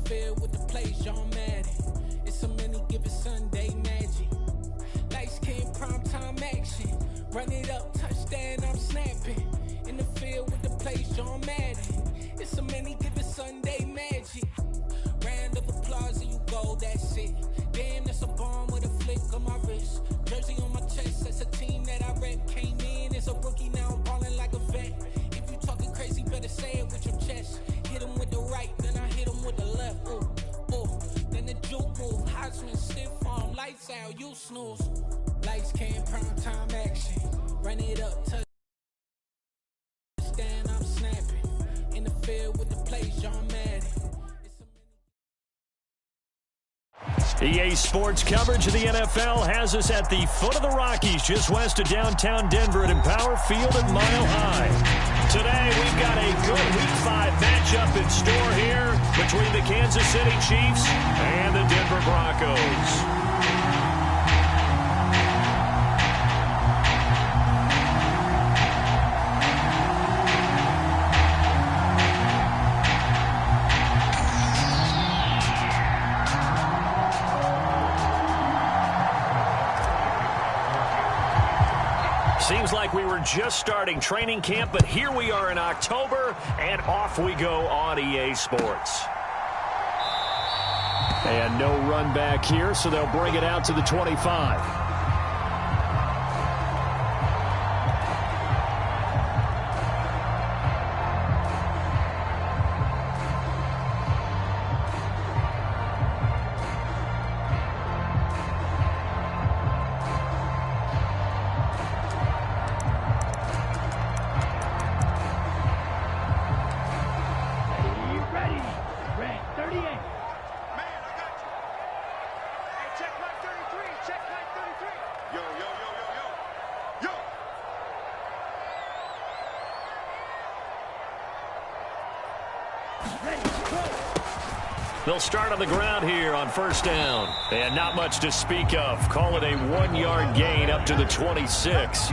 field with the place, John Madden. It's a many given Sunday magic. Lights came prime time action. Run it up, touchdown, I'm snapping. In the field with the place, John Madden. It's a many given Sunday magic. Round of applause and you go, that's it. Damn, that's a bomb with a flick on my wrist. Jersey on my chest, that's a team that I rep. Came in as a rookie, now I'm ballin' like a vet. If you talking crazy, better say it with your chest. Hit him with the right, then I hit him with the left. Ooh, ooh. Then the juke move, Heisman, stiff arm, lights out, you snooze. Lights came, prime time action. Run it up, touchdown, I'm snapping. In the field with the place, John Madden. EA Sports coverage of the NFL has us at the foot of the Rockies, just west of downtown Denver at Empower Field at Mile High. Today, we've got a good Week 5 matchup in store here between the Kansas City Chiefs and the Denver Broncos. Seems like we were just starting training camp, but here we are in October, and off we go on EA Sports. And no run back here, so they'll bring it out to the 25. They'll start on the ground here on first down. And not much to speak of. Call it a 1-yard gain up to the 26.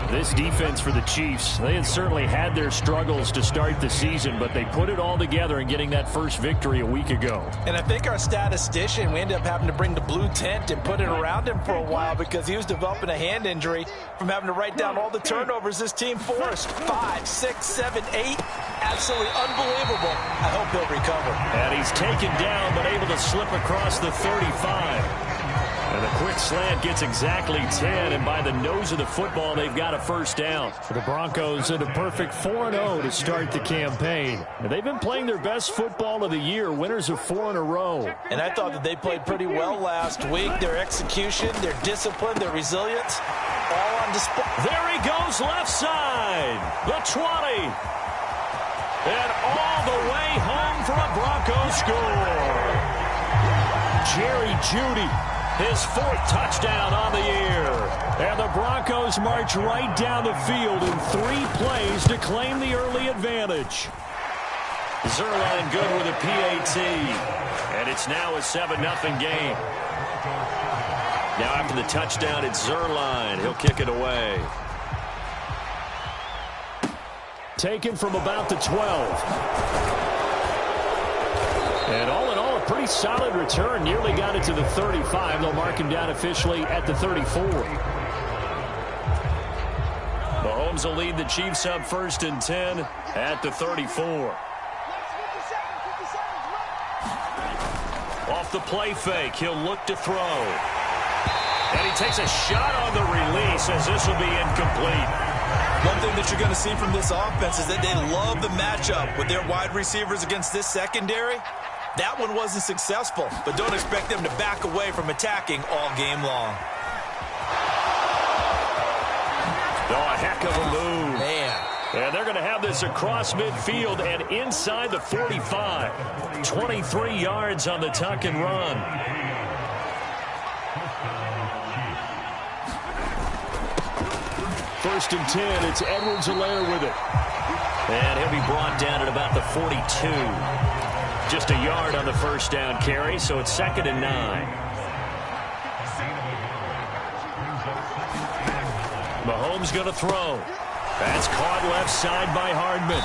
This defense for the Chiefs, they had certainly had their struggles to start the season, but they put it all together in getting that first victory a week ago. And I think our statistician, we ended up having to bring the blue tent and put it around him for a while because he was developing a hand injury from having to write down all the turnovers this team forced. 5, 6, 7, 8. Absolutely unbelievable. I hope he'll recover. And he's taken down, but able to slip across the 35. And the quick slant gets exactly 10, and by the nose of the football, they've got a first down. For the Broncos, in a perfect 4-0 to start the campaign. And they've been playing their best football of the year, winners of 4 in a row. And I thought that they played pretty well last week. Their execution, their discipline, their resilience, all on display. There he goes, left side, the 20. And all the way home for a Broncos score. Jerry Jeudy, his 4th touchdown on the year. And the Broncos march right down the field in 3 plays to claim the early advantage. Zerline good with a PAT. And it's now a 7-0 game. Now after the touchdown, it's Zerline. He'll kick it away. Taken from about the 12. And all in all, a pretty solid return. Nearly got it to the 35. They'll mark him down officially at the 34. Mahomes will lead the Chiefs up 1st and 10 at the 34. Off the play fake, he'll look to throw. And he takes a shot on the release as this will be incomplete. One thing that you're going to see from this offense is that they love the matchup with their wide receivers against this secondary. That one wasn't successful, but don't expect them to back away from attacking all game long. Oh, a heck of a move. Man. And they're going to have this across midfield and inside the 45. 23 yards on the tuck and run. First and 10, it's Edwards-Helaire with it. And he'll be brought down at about the 42. Just a yard on the first down carry, so it's 2nd and 9. Mahomes going to throw. That's caught left side by Hardman.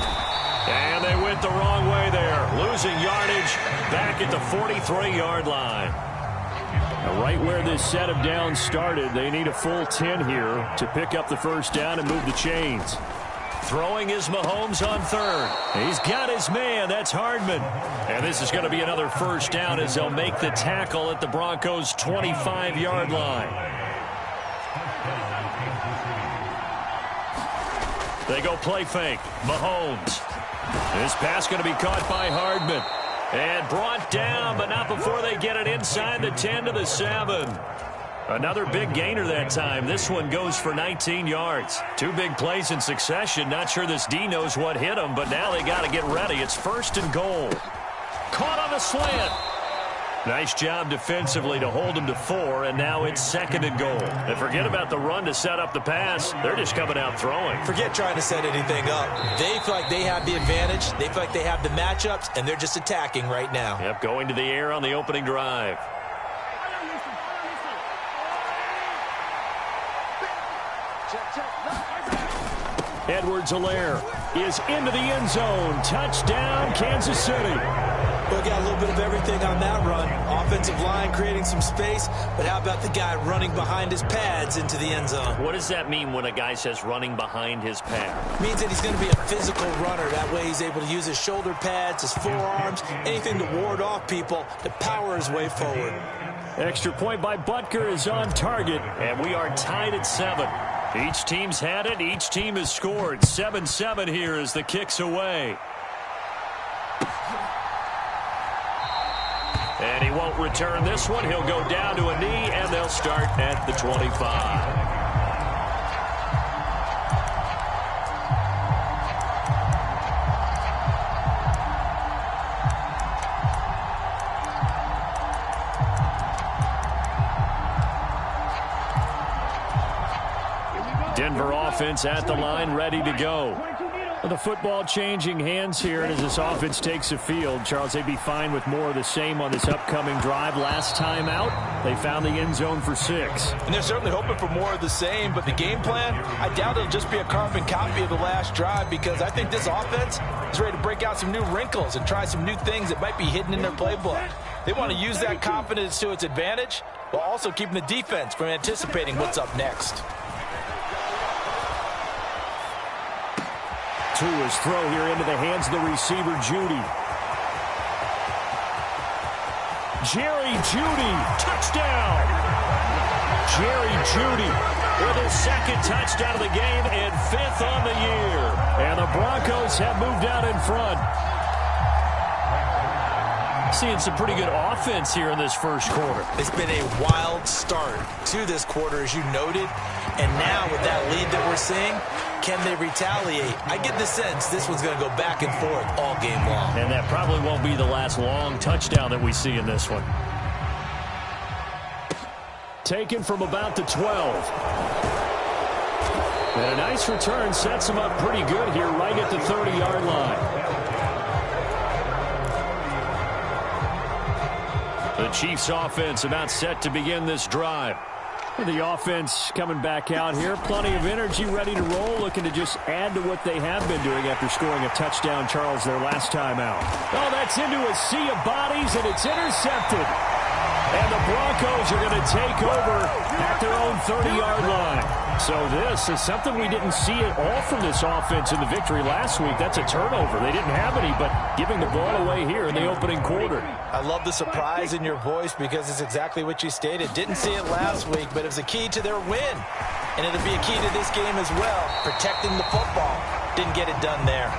And they went the wrong way there, losing yardage back at the 43-yard line. Now, right where this set of downs started, they need a full 10 here to pick up the first down and move the chains. Throwing is Mahomes on third. He's got his man. That's Hardman. And this is going to be another first down as they'll make the tackle at the Broncos' 25-yard line. They go play fake. Mahomes. This pass going to be caught by Hardman. And brought down, but not before they get it inside the 10 to the 7. Another big gainer that time. This one goes for 19 yards. Two big plays in succession. Not sure this D knows what hit him, but now they got to get ready. It's 1st and goal. Caught on the slant. Nice job defensively to hold him to 4, and now it's 2nd and goal. And forget about the run to set up the pass. They're just coming out throwing. Forget trying to set anything up. They feel like they have the advantage. They feel like they have the matchups, and they're just attacking right now. Yep, going to the air on the opening drive. Edwards-Helaire is into the end zone. Touchdown, Kansas City. We got a little bit of everything on that run. Offensive line creating some space, but how about the guy running behind his pads into the end zone? What does that mean when a guy says running behind his pad? Means that he's going to be a physical runner. That way he's able to use his shoulder pads, his forearms, anything to ward off people to power his way forward. Extra point by Butker is on target, and we are tied at 7. Each team's had it. Each team has scored. 7-7 here as the kick's away. And he won't return this one. He'll go down to a knee, and they'll start at the 25. Denver offense at the line, ready to go. The football changing hands here, and as this offense takes the field, Charles, they'd be fine with more of the same on this upcoming drive. Last time out, they found the end zone for 6. And they're certainly hoping for more of the same, but the game plan, I doubt it'll just be a carbon copy of the last drive, because I think this offense is ready to break out some new wrinkles and try some new things that might be hidden in their playbook. They want to use that confidence to its advantage, while also keeping the defense from anticipating what's up next. Tua's throw here into the hands of the receiver, Jeudy. Jerry Jeudy, touchdown! Jerry Jeudy with his 2nd touchdown of the game and 5th on the year. And the Broncos have moved out in front. Seeing some pretty good offense here in this first quarter. It's been a wild start to this quarter, as you noted. And now with that lead that we're seeing, can they retaliate? I get the sense this one's going to go back and forth all game long. And that probably won't be the last long touchdown that we see in this one. Taken from about the 12. And a nice return sets him up pretty good here right at the 30-yard line. The Chiefs offense about set to begin this drive. The offense coming back out here. Plenty of energy, ready to roll, looking to just add to what they have been doing after scoring a touchdown, Charles, their last time out. Oh, that's into a sea of bodies, and it's intercepted. And the Broncos are going to take over at their own 30-yard line. So this is something we didn't see at all from this offense in the victory last week. That's a turnover. They didn't have any, but giving the ball away here in the opening quarter. I love the surprise in your voice, because it's exactly what you stated. Didn't see it last week, but it was a key to their win. And it'll be a key to this game as well, protecting the football. Didn't get it done there.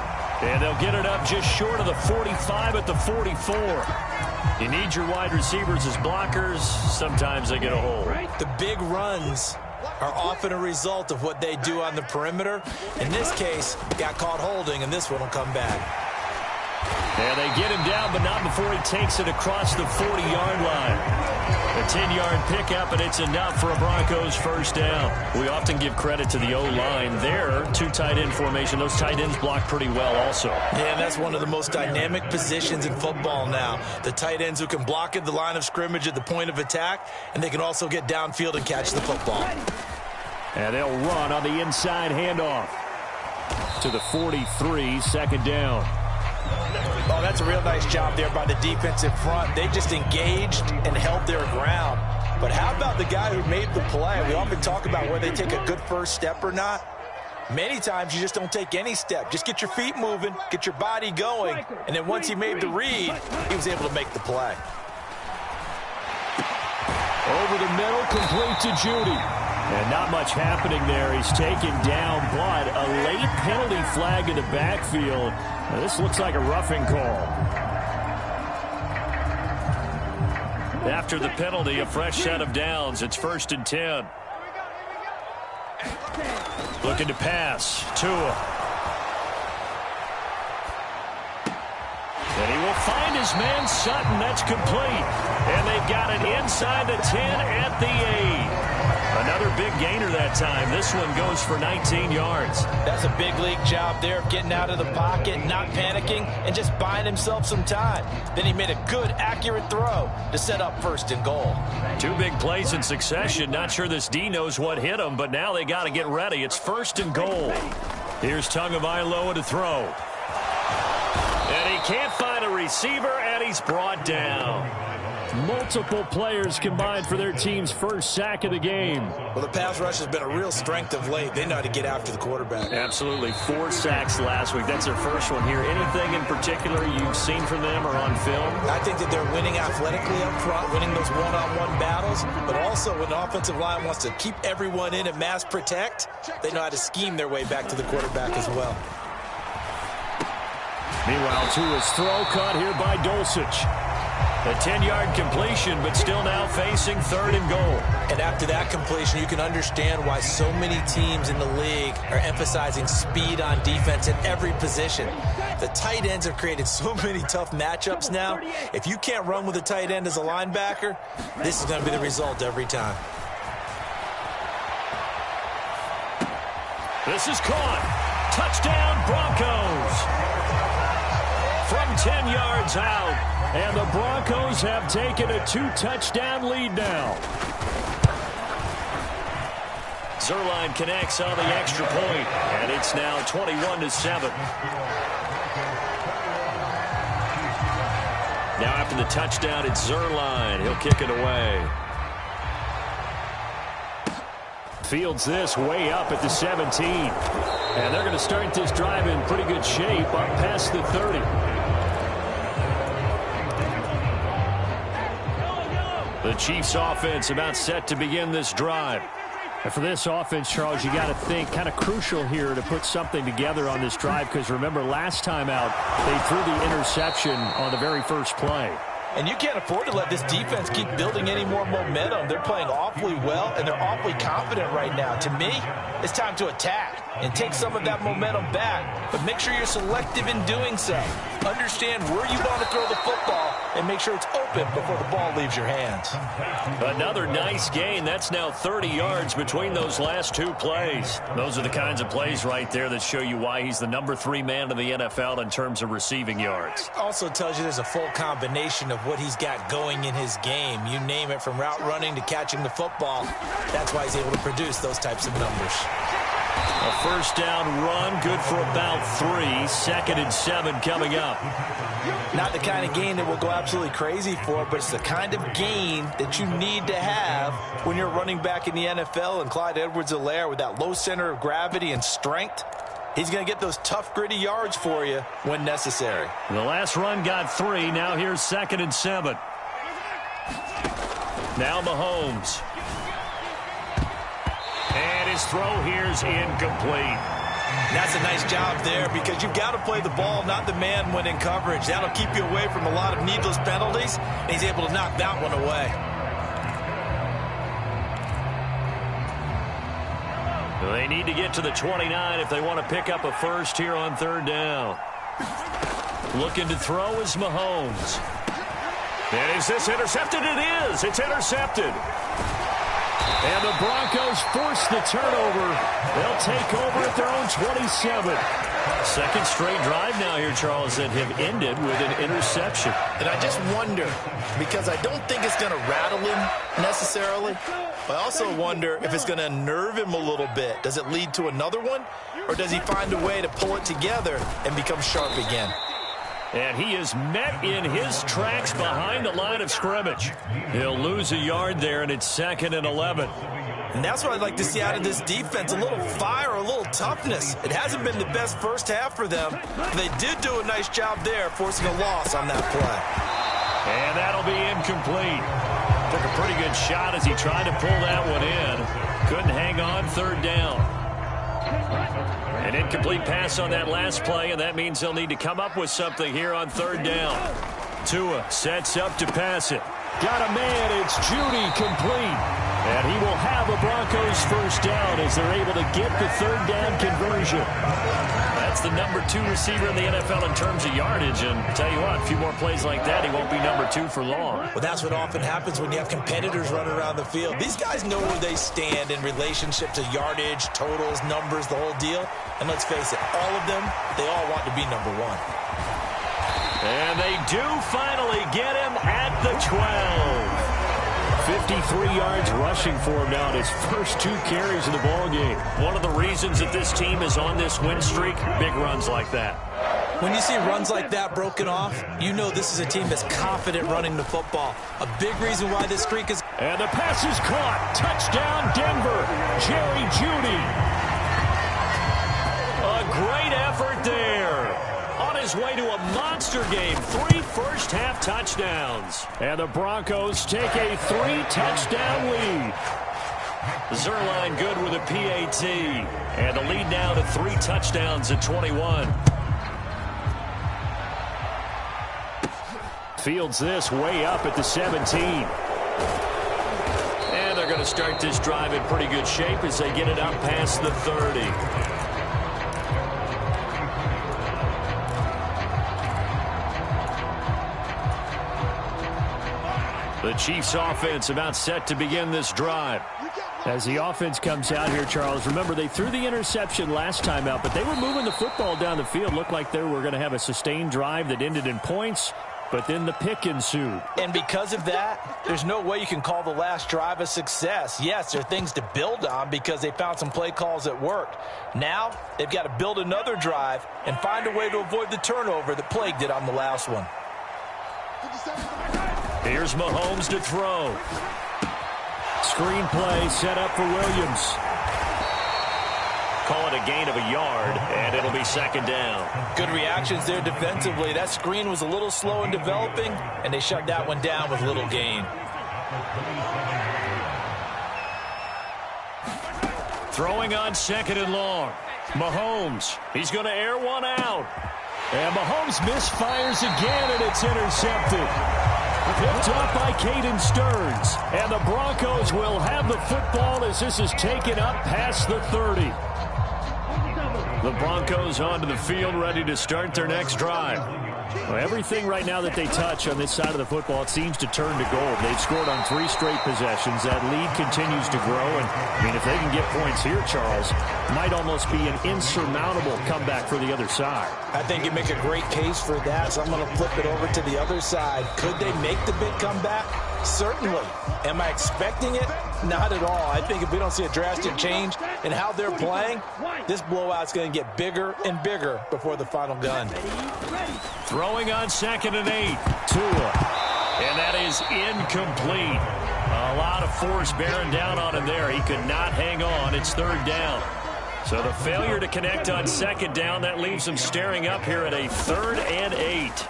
And they'll get it up just short of the 45 at the 44. You need your wide receivers as blockers. Sometimes they get a hold. The big runs are often a result of what they do on the perimeter. In this case, got caught holding, and this one will come back. And they get him down, but not before he takes it across the 40-yard line. A 10-yard pickup, and it's enough for a Broncos first down. We often give credit to the O-line there. 2 tight end formation. Those tight ends block pretty well also. Yeah, and that's one of the most dynamic positions in football now. The tight ends who can block at the line of scrimmage at the point of attack, and they can also get downfield and catch the football. And they'll run on the inside handoff. to the 43, second down. Oh, that's a real nice job there by the defensive front. They just engaged and held their ground. But how about the guy who made the play? We often talk about whether they take a good first step or not. Many times you just don't take any step. Just get your feet moving, get your body going, and then once he made the read, he was able to make the play. Over the middle, complete to Judy. And not much happening there. He's taken down, but a late penalty flag in the backfield. Now, this looks like a roughing call. After the penalty, a fresh set of downs. It's 1st and 10. Looking to pass. Tua. And he will find his man Sutton. That's complete. And they've got it inside the 10 at the 8. Another big gainer that time. This one goes for 19 yards. That's a big league job there of getting out of the pocket, not panicking, and just buying himself some time. Then he made a good, accurate throw to set up 1st and goal. 2 big plays in succession. Not sure this D knows what hit him, but now they got to get ready. It's 1st and goal. Here's Tagovailoa to throw. And he can't find a receiver, and he's brought down. Multiple players combined for their team's first sack of the game. Well, the pass rush has been a real strength of late. They know how to get after the quarterback. Absolutely. 4 sacks last week. That's their first one here. Anything in particular you've seen from them or on film? I think that they're winning athletically up front, winning those one-on-one battles, but also when the offensive line wants to keep everyone in and mass protect, they know how to scheme their way back to the quarterback as well. Meanwhile, Tua's throw caught here by Dulcich. A 10-yard completion, but still now facing 3rd and goal. And after that completion, you can understand why so many teams in the league are emphasizing speed on defense in every position. The tight ends have created so many tough matchups now. If you can't run with a tight end as a linebacker, this is going to be the result every time. This is caught. Touchdown, Broncos. From 10 yards out. And the Broncos have taken a 2-touchdown lead now. Zerline connects on the extra point, and it's now 21-7. Now after the touchdown, it's Zerline. He'll kick it away. Fields this way up at the 17. And they're going to start this drive in pretty good shape up past the 30. The Chiefs offense about set to begin this drive. And for this offense, Charles, you got to think kind of crucial here to put something together on this drive, because remember last time out they threw the interception on the very first play. And you can't afford to let this defense keep building any more momentum. They're playing awfully well, and they're awfully confident right now. To me, it's time to attack and take some of that momentum back. But make sure you're selective in doing so. Understand where you want to throw the football and make sure it's open before the ball leaves your hands. Another nice gain. That's now 30 yards between those last 2 plays. Those are the kinds of plays right there that show you why he's the number 3 man in the NFL in terms of receiving yards. Also tells you there's a full combination of what he's got going in his game. You name it, from route running to catching the football. That's why he's able to produce those types of numbers. A first down run, good for about 3. 2nd and 7 coming up. Not the kind of gain that we'll go absolutely crazy for, but it's the kind of gain that you need to have when you're running back in the NFL. And Clyde Edwards-Helaire, with that low center of gravity and strength, he's going to get those tough, gritty yards for you when necessary. The last run got 3. Now here's 2nd and 7. Now Mahomes. And his throw here's incomplete. That's a nice job there, because you've got to play the ball, not the man when in coverage. That'll keep you away from a lot of needless penalties, and he's able to knock that one away. They need to get to the 29 if they want to pick up a first here on 3rd down. Looking to throw is Mahomes. And is this intercepted? It is. It's intercepted. And the Broncos force the turnover. They'll take over at their own 27. Second straight drive now here, Charles, that have ended with an interception. And I just wonder, because I don't think it's going to rattle him necessarily, but I also wonder if it's going to unnerve him a little bit. Does it lead to another one, or does he find a way to pull it together and become sharp again? And he is met in his tracks behind the line of scrimmage. He'll lose a yard there, and it's 2nd and 11. And that's what I'd like to see out of this defense, a little fire, a little toughness. It hasn't been the best first half for them. They did do a nice job there, forcing a loss on that play. And that'll be incomplete. Took a pretty good shot as he tried to pull that one in. Couldn't hang on, 3rd down. An incomplete pass on that last play, and that means they'll need to come up with something here on 3rd down. Tua sets up to pass it. Got a man, it's Judy, complete. And he will have a Broncos first down as they're able to get the 3rd down conversion. That's the number 2 receiver in the NFL in terms of yardage. And tell you what, a few more plays like that, he won't be number 2 for long. Well, that's what often happens when you have competitors running around the field. These guys know where they stand in relationship to yardage, totals, numbers, the whole deal. And let's face it, all of them, they all want to be number 1. And they do finally get him at the 12. 53 yards rushing for him now in his first 2 carries of the ballgame. One of the reasons that this team is on this win streak, big runs like that. When you see runs like that broken off, you know this is a team that's confident running the football. A big reason why this streak is... And the pass is caught. Touchdown, Denver. Jerry Jeudy. A great effort there. On his way to a monster game, 3 first-half touchdowns. And the Broncos take a 3-touchdown lead. Zerline good with a PAT. And the lead now to 3 touchdowns at 21. Fields this way up at the 17. And they're going to start this drive in pretty good shape as they get it up past the 30. The Chiefs offense about set to begin this drive. As the offense comes out here, Charles, remember they threw the interception last time out, but they were moving the football down the field. Looked like they were going to have a sustained drive that ended in points, but then the pick ensued. And because of that, there's no way you can call the last drive a success. Yes, there are things to build on because they found some play calls that worked. Now, they've got to build another drive and find a way to avoid the turnover that plagued it on the last one. Here's Mahomes to throw. Screen play set up for Williams. Call it a gain of a yard, and it'll be 2nd down. Good reactions there defensively. That screen was a little slow in developing, and they shut that one down with little gain. Throwing on 2nd and long. Mahomes, he's going to air one out. And Mahomes misfires again, and it's intercepted. Picked up by Caden Stearns. And the Broncos will have the football as this is taken up past the 30. The Broncos onto the field ready to start their next drive. Well, everything right now that they touch on this side of the football, it seems to turn to gold. They've scored on 3 straight possessions. That lead continues to grow. And, I mean, if they can get points here, Charles, might almost be an insurmountable comeback for the other side. I think you make a great case for that, so I'm going to flip it over to the other side. Could they make the big comeback? Certainly. Am I expecting it? Not at all. I think if we don't see a drastic change in how they're playing, this blowout's going to get bigger and bigger before the final gun. Throwing on 2nd and 8. Tua. And that is incomplete. A lot of force bearing down on him there. He could not hang on. It's 3rd down. So the failure to connect on 2nd down, that leaves him staring up here at a 3rd and 8.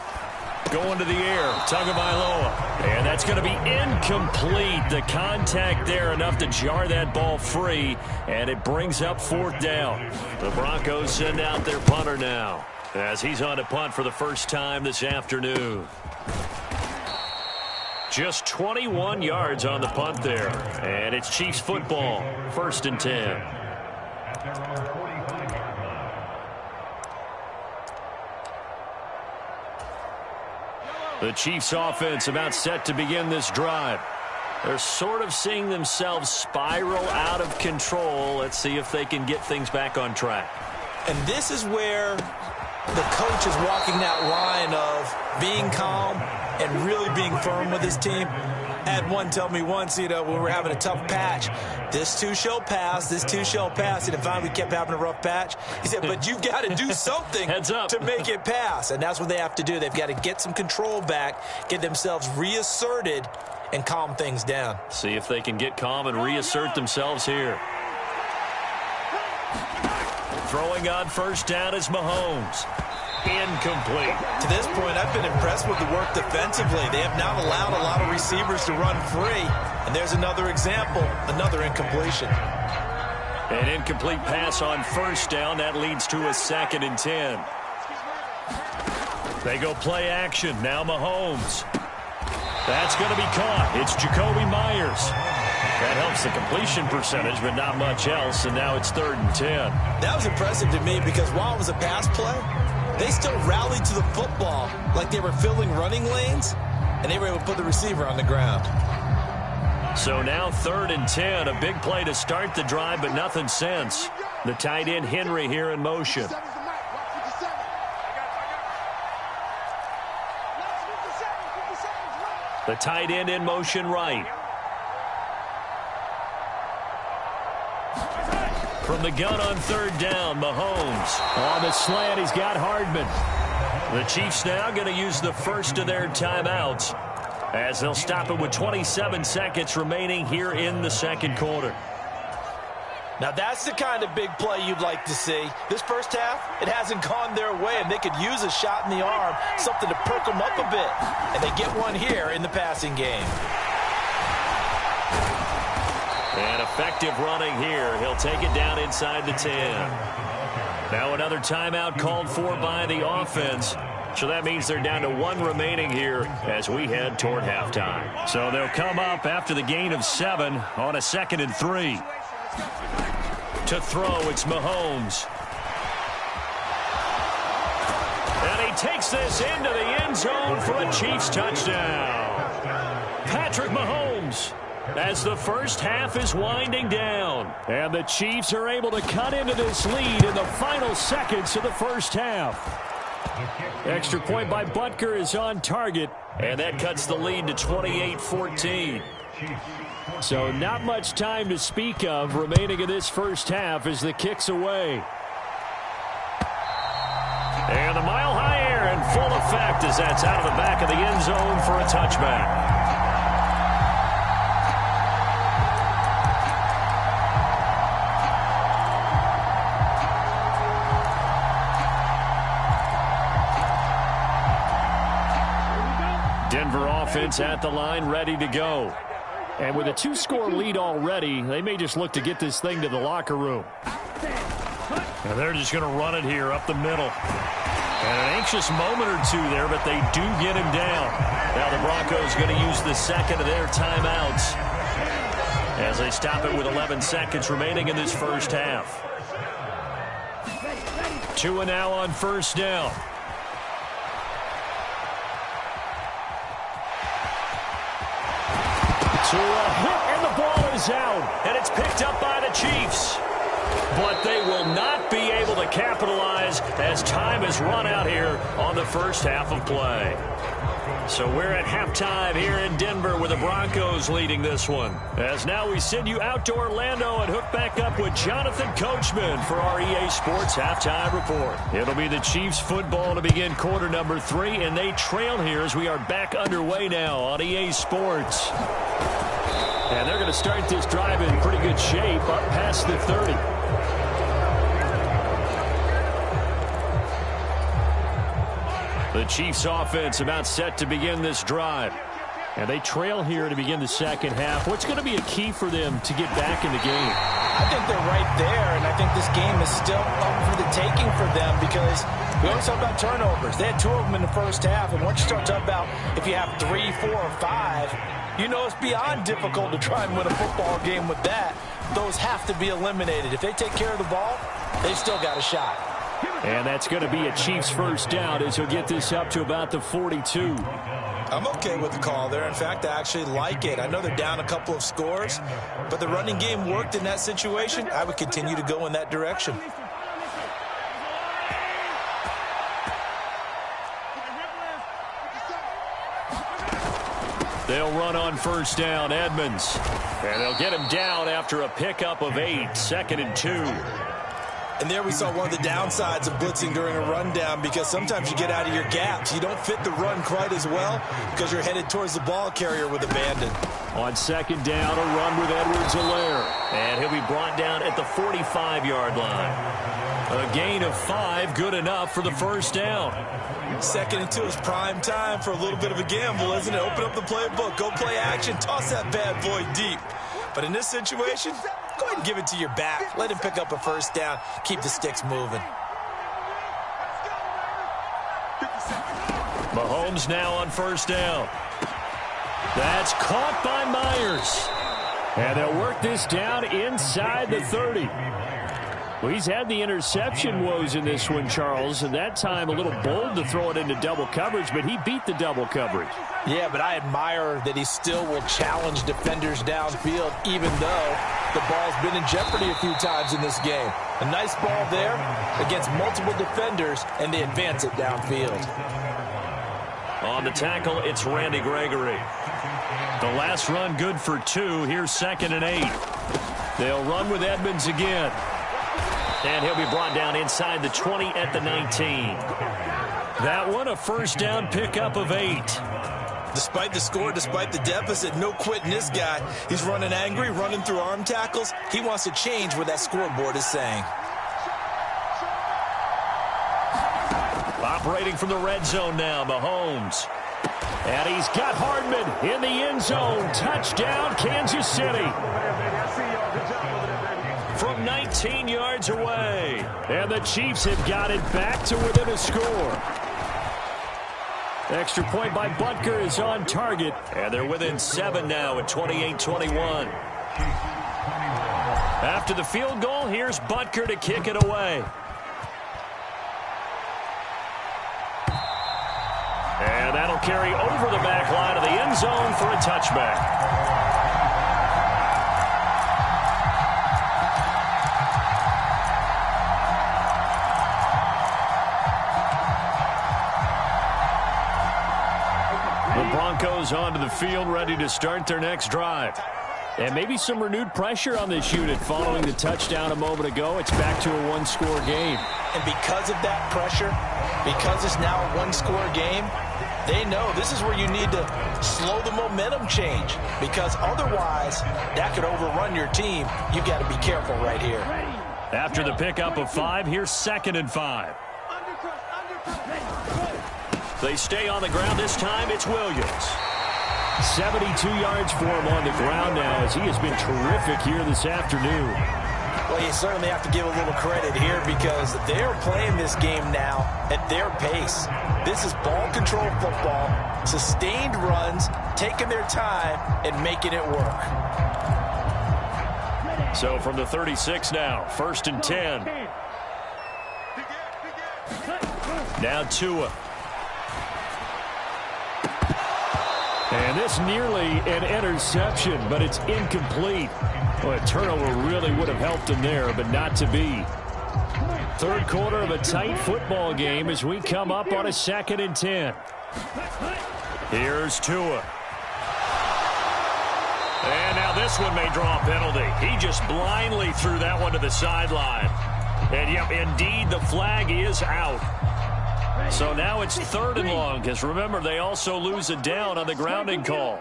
Going to the air, Tagovailoa. And that's going to be incomplete. The contact there enough to jar that ball free, and it brings up 4th down. The Broncos send out their punter now as he's on to punt for the first time this afternoon. Just 21 yards on the punt there, and it's Chiefs football, 1st and 10. The Chiefs offense about set to begin this drive. They're sort of seeing themselves spiral out of control. Let's see if they can get things back on track. And this is where the coach is walking that line of being calm and really being firm with his team. I had one tell me once, when we were having a tough patch, this too shall pass, this too shall pass. And finally we kept having a rough patch. He said, but you've got to do something to make it pass. And that's what they have to do. They've got to get some control back, get themselves reasserted, and calm things down. See if they can get calm and reassert themselves here. Throwing on first down is Mahomes. Incomplete. To this point, I've been impressed with the work defensively. They have not allowed a lot of receivers to run free. And there's another example, another incompletion. An incomplete pass on first down. That leads to a 2nd and 10. They go play action. Now Mahomes. That's going to be caught. It's Jacoby Myers. That helps the completion percentage, but not much else. And now it's 3rd and 10. That was impressive to me because while it was a pass play, they still rallied to the football like they were filling running lanes, and they were able to put the receiver on the ground. So now 3rd and 10, a big play to start the drive, but nothing since. The tight end Henry here in motion. The tight end in motion right. From the gun on 3rd down, Mahomes. On the slant, he's got Hardman. The Chiefs now going to use the first of their timeouts as they'll stop it with 27 seconds remaining here in the 2nd quarter. Now that's the kind of big play you'd like to see. This first half, it hasn't gone their way, and they could use a shot in the arm, something to perk them up a bit. And they get one here in the passing game. And effective running here. He'll take it down inside the 10. Now another timeout called for by the offense. So that means they're down to 1 remaining here as we head toward halftime. So they'll come up after the gain of 7 on a 2nd and 3. To throw, it's Mahomes. And he takes this into the end zone for a Chiefs touchdown. Patrick Mahomes, as the first half is winding down. And the Chiefs are able to cut into this lead in the final seconds of the first half. Extra point by Butker is on target, and that cuts the lead to 28-14. So not much time to speak of remaining in this first half as the kick's away. And the mile high air in full effect as that's out of the back of the end zone for a touchback. Denver offense at the line, ready to go. And with a 2-score lead already, they may just look to get this thing to the locker room. And they're just going to run it here up the middle. And an anxious moment or two there, but they do get him down. Now the Broncos going to use the 2nd of their timeouts as they stop it with 11 seconds remaining in this first half. 2 now on first down. To a hit, and the ball is out, and it's picked up by the Chiefs. But they will not be able to capitalize as time has run out here on the first half of play. So we're at halftime here in Denver with the Broncos leading this one. As now we send you out to Orlando and hook back up with Jonathan Coachman for our EA Sports Halftime Report. It'll be the Chiefs football to begin quarter number 3, and they trail here as we are back underway now on EA Sports. And they're going to start this drive in pretty good shape up past the 30. The Chiefs offense about set to begin this drive. And they trail here to begin the second half. What's going to be a key for them to get back in the game? I think they're right there, and I think this game is still up for the taking for them because we always talk about turnovers. They had 2 of them in the first half, and once you start talking about if you have 3, 4, or 5, you know it's beyond difficult to try and win a football game with that. Those have to be eliminated. If they take care of the ball, they've still got a shot. And that's going to be a Chiefs first down as he'll get this up to about the 42. I'm okay with the call there. In fact, I actually like it. I know they're down a couple of scores, but the running game worked in that situation. I would continue to go in that direction. They'll run on first down, Edmonds. And they'll get him down after a pickup of 8, 2nd and 2. And there we saw one of the downsides of blitzing during a rundown, because sometimes you get out of your gaps. You don't fit the run quite as well because you're headed towards the ball carrier with abandon. On 2nd down, a run with Edwards-Helaire. And he'll be brought down at the 45-yard line. A gain of 5, good enough for the first down. 2nd and 2 is prime time for a little bit of a gamble, isn't it? Open up the playbook, go play action, toss that bad boy deep. But in this situation, go ahead and give it to your back. Let him pick up a first down. Keep the sticks moving. Mahomes now on first down. That's caught by Myers. And they'll work this down inside the 30. Well, he's had the interception woes in this one, Charles, and that time a little bold to throw it into double coverage, but he beat the double coverage. Yeah, but I admire that he still will challenge defenders downfield, even though the ball's been in jeopardy a few times in this game. A nice ball there against multiple defenders, and they advance it downfield. On the tackle, it's Randy Gregory. The last run good for 2. Here's 2nd and 8. They'll run with Edmonds again. And he'll be brought down inside the 20 at the 19. That one a first down pickup of 8. Despite the score, despite the deficit, no quitting this guy. He's running angry, running through arm tackles. He wants to change what that scoreboard is saying. Operating from the red zone now, Mahomes. And he's got Hardman in the end zone. Touchdown, Kansas City. From 19 yards away. And the Chiefs have got it back to within a score. Extra point by Butker is on target. And they're within 7 now at 28-21. After the field goal, here's Butker to kick it away. And that'll carry over the back line of the end zone for a touchback. The Broncos onto the field, ready to start their next drive. And maybe some renewed pressure on this unit following the touchdown a moment ago. It's back to a one-score game. And because of that pressure, because it's now a one-score game, they know this is where you need to slow the momentum change, because otherwise that could overrun your team. You've got to be careful right here. After the pickup of 5, here's 2nd and 5. They stay on the ground. This time it's Williams. 72 yards for him on the ground now, as he has been terrific here this afternoon. Well, you certainly have to give a little credit here, because they're playing this game now at their pace. This is ball control football, sustained runs, taking their time and making it work. So from the 36 now, 1st and 10. Now Tua. And this nearly an interception, but it's incomplete. Well, a turnover really would have helped him there, but not to be. Third quarter of a tight football game as we come up on a 2nd and 10. Here's Tua. And now this one may draw a penalty. He just blindly threw that one to the sideline. And, yep, indeed, the flag is out. So now it's 3rd and long, because remember, they also lose a down on the grounding call.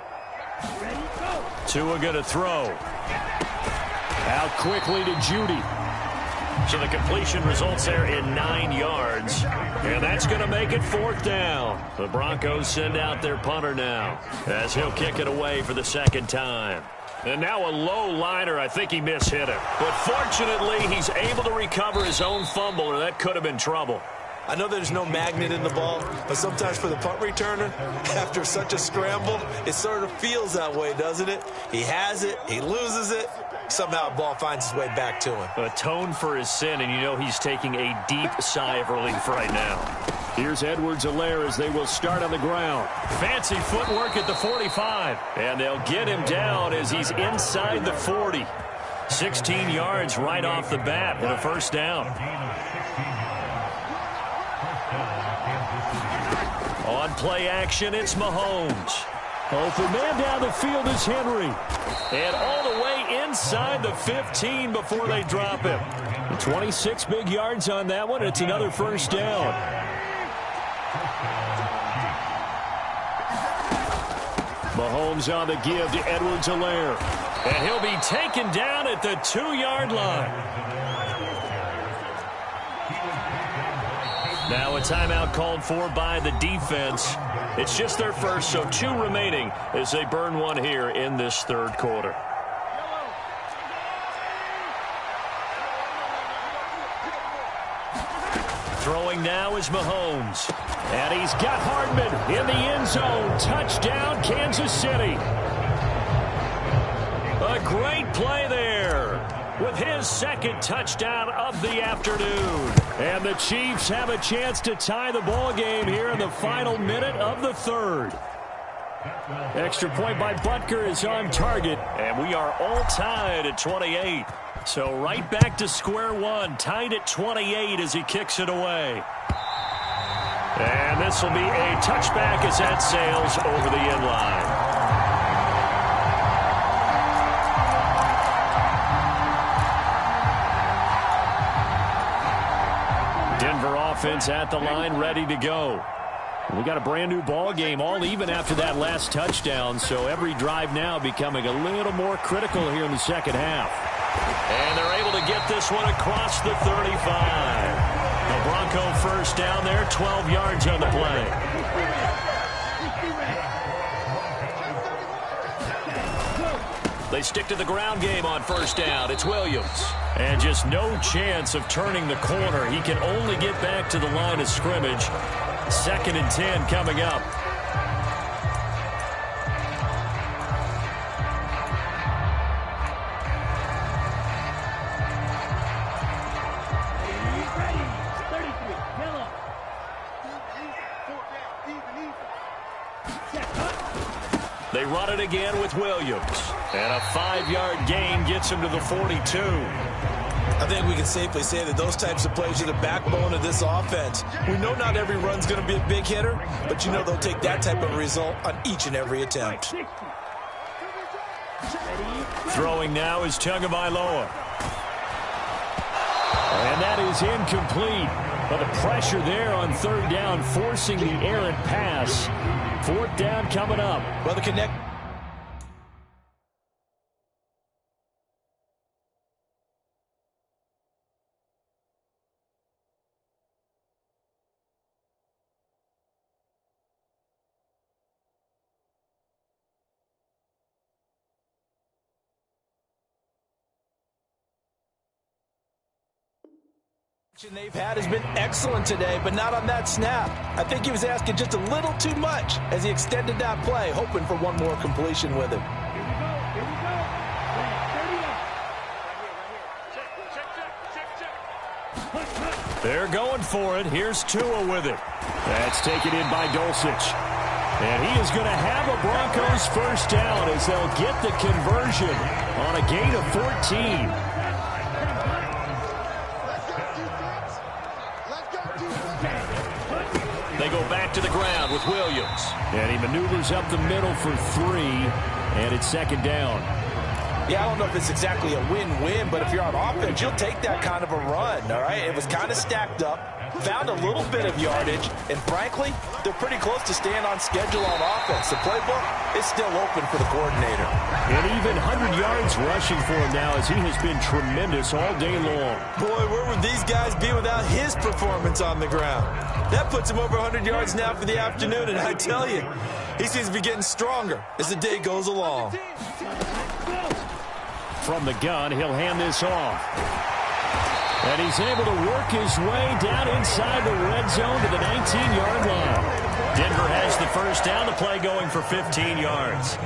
Tua going to throw. Out quickly to Judy. So the completion results there in 9 yards. And that's going to make it 4th down. The Broncos send out their punter now, as he'll kick it away for the 2nd time. And now a low liner. I think he mishit it. But fortunately, he's able to recover his own fumble, or that could have been trouble. I know there's no magnet in the ball, but sometimes for the punt returner, after such a scramble, it sort of feels that way, doesn't it? He has it, he loses it, somehow the ball finds its way back to him. Atone for his sin, and you know he's taking a deep sigh of relief right now. Here's Edwards-Helaire as they will start on the ground. Fancy footwork at the 45. And they'll get him down as he's inside the 40. 16 yards right off the bat with a first down. On play action, it's Mahomes. Open man down the field is Henry. And all the way inside the 15 before they drop him. 26 big yards on that one. It's another first down. Mahomes on the give to Edwards-Helaire. And he'll be taken down at the 2-yard line. Now a timeout called for by the defense. It's just their first, so 2 remaining as they burn one here in this third quarter. Throwing now is Mahomes. And he's got Hardman in the end zone. Touchdown, Kansas City. A great play there with his second touchdown of the afternoon. And the Chiefs have a chance to tie the ball game here in the final minute of the third. Extra point by Butker is on target, and we are all tied at 28. So right back to square one, tied at 28 as he kicks it away. And this will be a touchback as that sails over the end line. Denver offense at the line, ready to go. We got a brand new ball game, all even after that last touchdown, so every drive now becoming a little more critical here in the second half. And they're able to get this one across the 35. The Bronco first down there, 12 yards on the play. They stick to the ground game on first down. It's Williams. And just no chance of turning the corner. He can only get back to the line of scrimmage. 2nd and 10 coming up. They run it again with Williams. And a 5-yard gain gets him to the 42. I think we can safely say that those types of plays are the backbone of this offense. We know not every run's going to be a big hitter, but you know they'll take that type of result on each and every attempt. Throwing now is Tagovailoa. And that is incomplete. But the pressure there on third down, forcing the errant pass. 4th down coming up. Well, the connect. They've had has been excellent today, but not on that snap. I think he was asking just a little too much as he extended that play, hoping for one more completion with him. They're going for it. Here's Tua with it. That's taken in by Dulcich. And he is going to have a Broncos first down as they'll get the conversion on a gain of 14. They go back to the ground with Williams. And he maneuvers up the middle for 3. And it's 2nd down. Yeah, I don't know if it's exactly a win-win, but if you're on offense, you'll take that kind of a run, all right? It was kind of stacked up, found a little bit of yardage, and frankly, they're pretty close to staying on schedule on offense. The playbook is still open for the coordinator. And even 100 yards rushing for him now as he has been tremendous all day long. Boy, where would these guys be without his performance on the ground? That puts him over 100 yards now for the afternoon, and I tell you, he seems to be getting stronger as the day goes along. From the gun, he'll hand this off. And he's able to work his way down inside the red zone to the 19-yard line. Denver has the first down, the play going for 15 yards.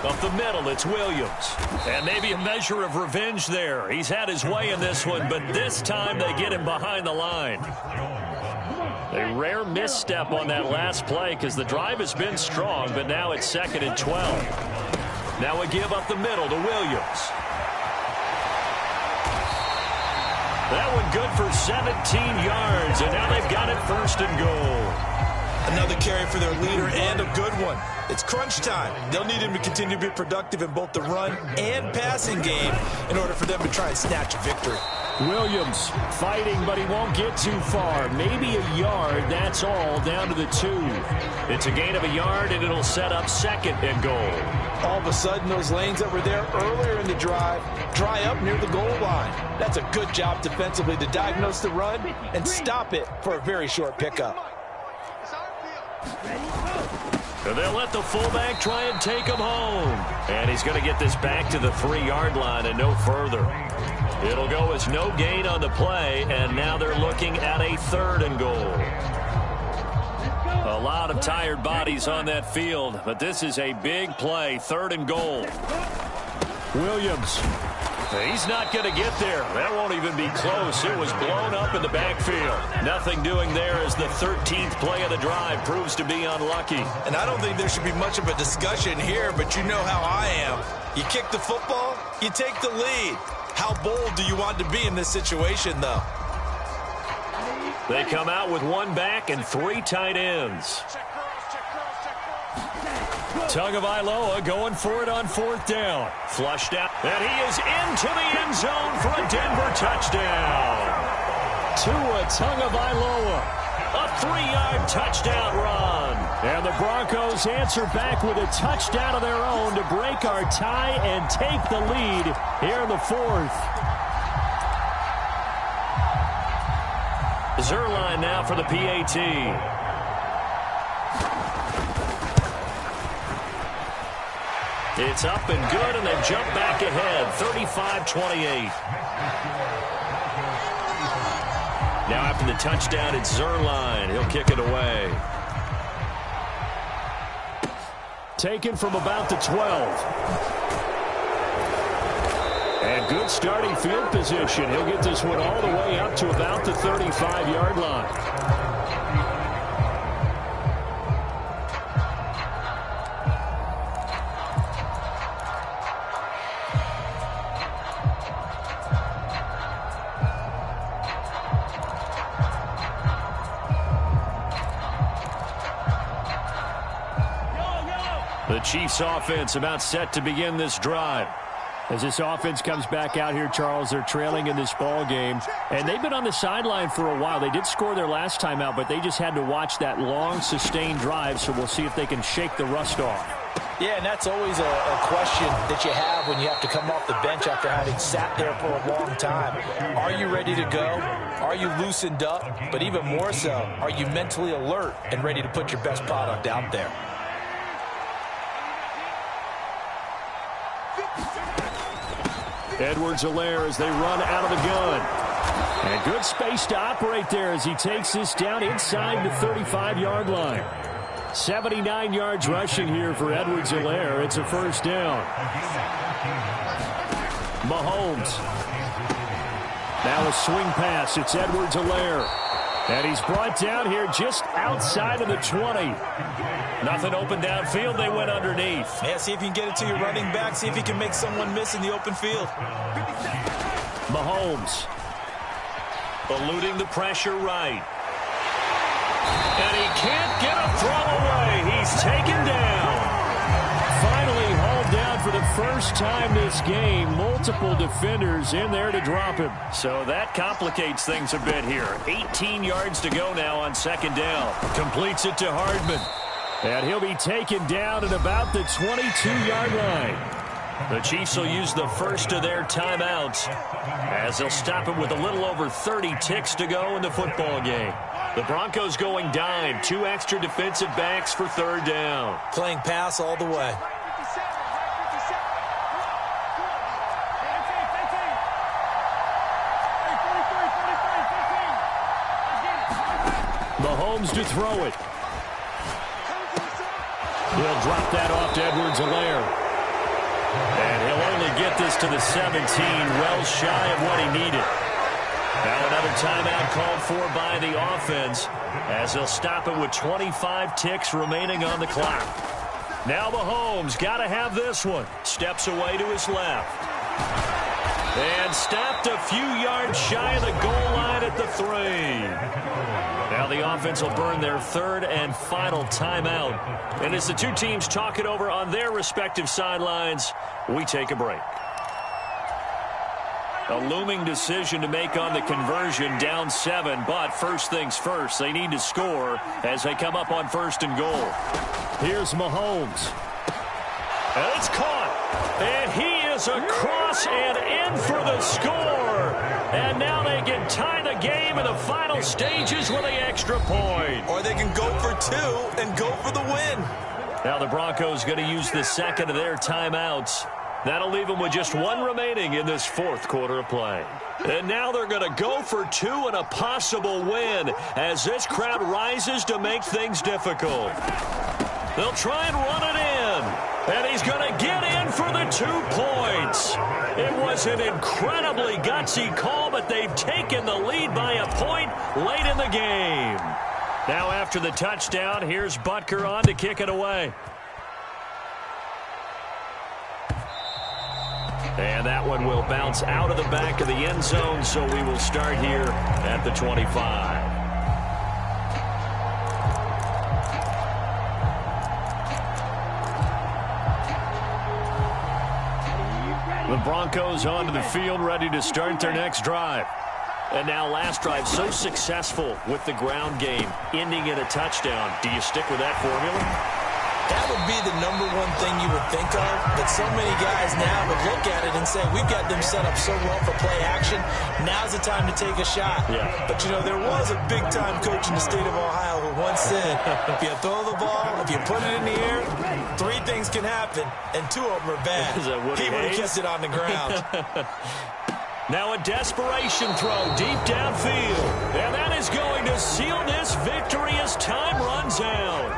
Up the middle, it's Williams. And maybe a measure of revenge there. He's had his way in this one, but this time they get him behind the line. A rare misstep on that last play because the drive has been strong, but now it's 2nd and 12. Now a give up the middle to Williams. That one good for 17 yards, and now they've got it 1st and goal. Another carry for their leader and a good one. It's crunch time. They'll need him to continue to be productive in both the run and passing game in order for them to try and snatch a victory. Williams fighting, but he won't get too far. Maybe a yard, that's all, down to the 2. It's a gain of a yard, and it'll set up 2nd and goal. All of a sudden, those lanes that were there earlier in the drive dry up near the goal line. That's a good job defensively to diagnose the run and stop it for a very short pickup. And they'll let the fullback try and take him home. And he's going to get this back to the 3-yard line and no further. It'll go as no gain on the play, and now they're looking at a 3rd and goal. A lot of tired bodies on that field, but this is a big play, 3rd and goal. Williams. He's not going to get there. That won't even be close. It was blown up in the backfield. Nothing doing there as the 13th play of the drive proves to be unlucky. And I don't think there should be much of a discussion here, but you know how I am. You kick the football, you take the lead. How bold do you want to be in this situation, though? They come out with 1 back and 3 tight ends. Tagovailoa going for it on 4th down. Flushed out. And he is into the end zone for a Denver touchdown. Tua Tagovailoa. A 3-yard touchdown run. And the Broncos answer back with a touchdown of their own to break our tie and take the lead here in the 4th. Zerline now for the PAT. It's up and good, and they jump back ahead, 35-28. Now after the touchdown, it's Zerline. He'll kick it away. Taken from about the 12. And good starting field position. He'll get this one all the way up to about the 35-yard line. The Chiefs offense about set to begin this drive. As this offense comes back out here, Charles, they're trailing in this ball game. And they've been on the sideline for a while. They did score their last time out, but they just had to watch that long, sustained drive. So we'll see if they can shake the rust off. Yeah, and that's always a question that you have when you have to come off the bench after having sat there for a long time. Are you ready to go? Are you loosened up? But even more so, are you mentally alert and ready to put your best product out there? Edwards-Helaire as they run out of the gun. And good space to operate there as he takes this down inside the 35-yard line. 79 yards rushing here for Edwards-Helaire. It's a 1st down. Mahomes. Now a swing pass. It's Edwards-Helaire. And he's brought down here just outside of the 20. Nothing open downfield. They went underneath. Yeah, see if you can get it to your running back. See if you can make someone miss in the open field. Mahomes. Eluding the pressure right. And he can't get a throw away. He's taken down. Finally hauled down for the first time this game. Multiple defenders in there to drop him. So that complicates things a bit here. 18 yards to go now on 2nd down. Completes it to Hardman. And he'll be taken down at about the 22-yard line. The Chiefs will use the first of their timeouts as they'll stop him with a little over 30 ticks to go in the football game. The Broncos going dime. 2 extra defensive backs for 3rd down. Playing pass all the way. Mahomes to throw it. He'll drop that off to Edwards-Helaire. And he'll only get this to the 17, well shy of what he needed. Now another timeout called for by the offense as they'll stop it with 25 ticks remaining on the clock. Now Mahomes got to have this one. Steps away to his left. And stopped a few yards shy of the goal line at the 3. Now the offense will burn their third and final timeout. And as the two teams talk it over on their respective sidelines, we take a break. A looming decision to make on the conversion, down 7, but first things first, they need to score as they come up on 1st and goal. Here's Mahomes. And it's caught. And he is across and in for the score. And now they can tie the game in the final stages with an extra point. Or they can go for 2 and go for the win. Now the Broncos going to use the second of their timeouts. That'll leave them with just 1 remaining in this 4th quarter of play. And now they're going to go for 2 and a possible win as this crowd rises to make things difficult. They'll try and run it in. And he's going to get in for the 2 points. It was an incredibly gutsy call, but they've taken the lead by a point late in the game. Now after the touchdown, here's Butker on to kick it away. And that one will bounce out of the back of the end zone, so we will start here at the 25. The Broncos onto the field, ready to start their next drive. And now last drive so successful with the ground game, ending in a touchdown. Do you stick with that formula? That would be the #1 thing you would think of, but so many guys now would look at it and say, we've got them set up so well for play action, now's the time to take a shot. Yeah. But, you know, there was a big-time coach in the state of Ohio who once said, if you throw the ball, if you put it in the air, 3 things can happen, and 2 of them are bad. He would have kept it on the ground. Now a desperation throw deep downfield, and that is going to seal this victory as time runs out.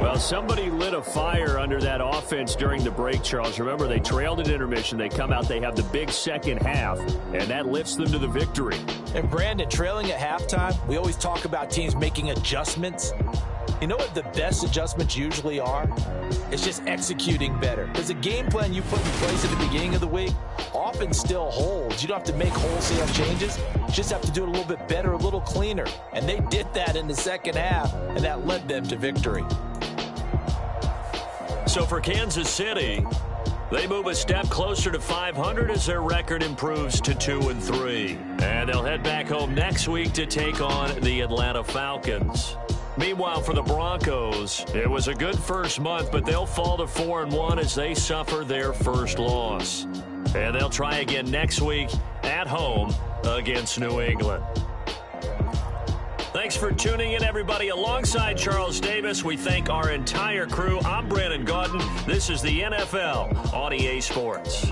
Well, somebody lit a fire under that offense during the break, Charles. Remember, they trailed at intermission. They come out, they have the big second half, and that lifts them to the victory. And, Brandon, trailing at halftime, we always talk about teams making adjustments. You know what the best adjustments usually are? It's just executing better. Because the game plan you put in place at the beginning of the week often still holds. You don't have to make wholesale changes. You just have to do it a little bit better, a little cleaner. And they did that in the second half, and that led them to victory. So for Kansas City, they move a step closer to 500 as their record improves to 2-3. And they'll head back home next week to take on the Atlanta Falcons. Meanwhile, for the Broncos, it was a good first month, but they'll fall to 4-1 as they suffer their first loss. And they'll try again next week at home against New England. Thanks for tuning in, everybody. Alongside Charles Davis, we thank our entire crew. I'm Brandon Gaudin. This is the NFL on EA Sports.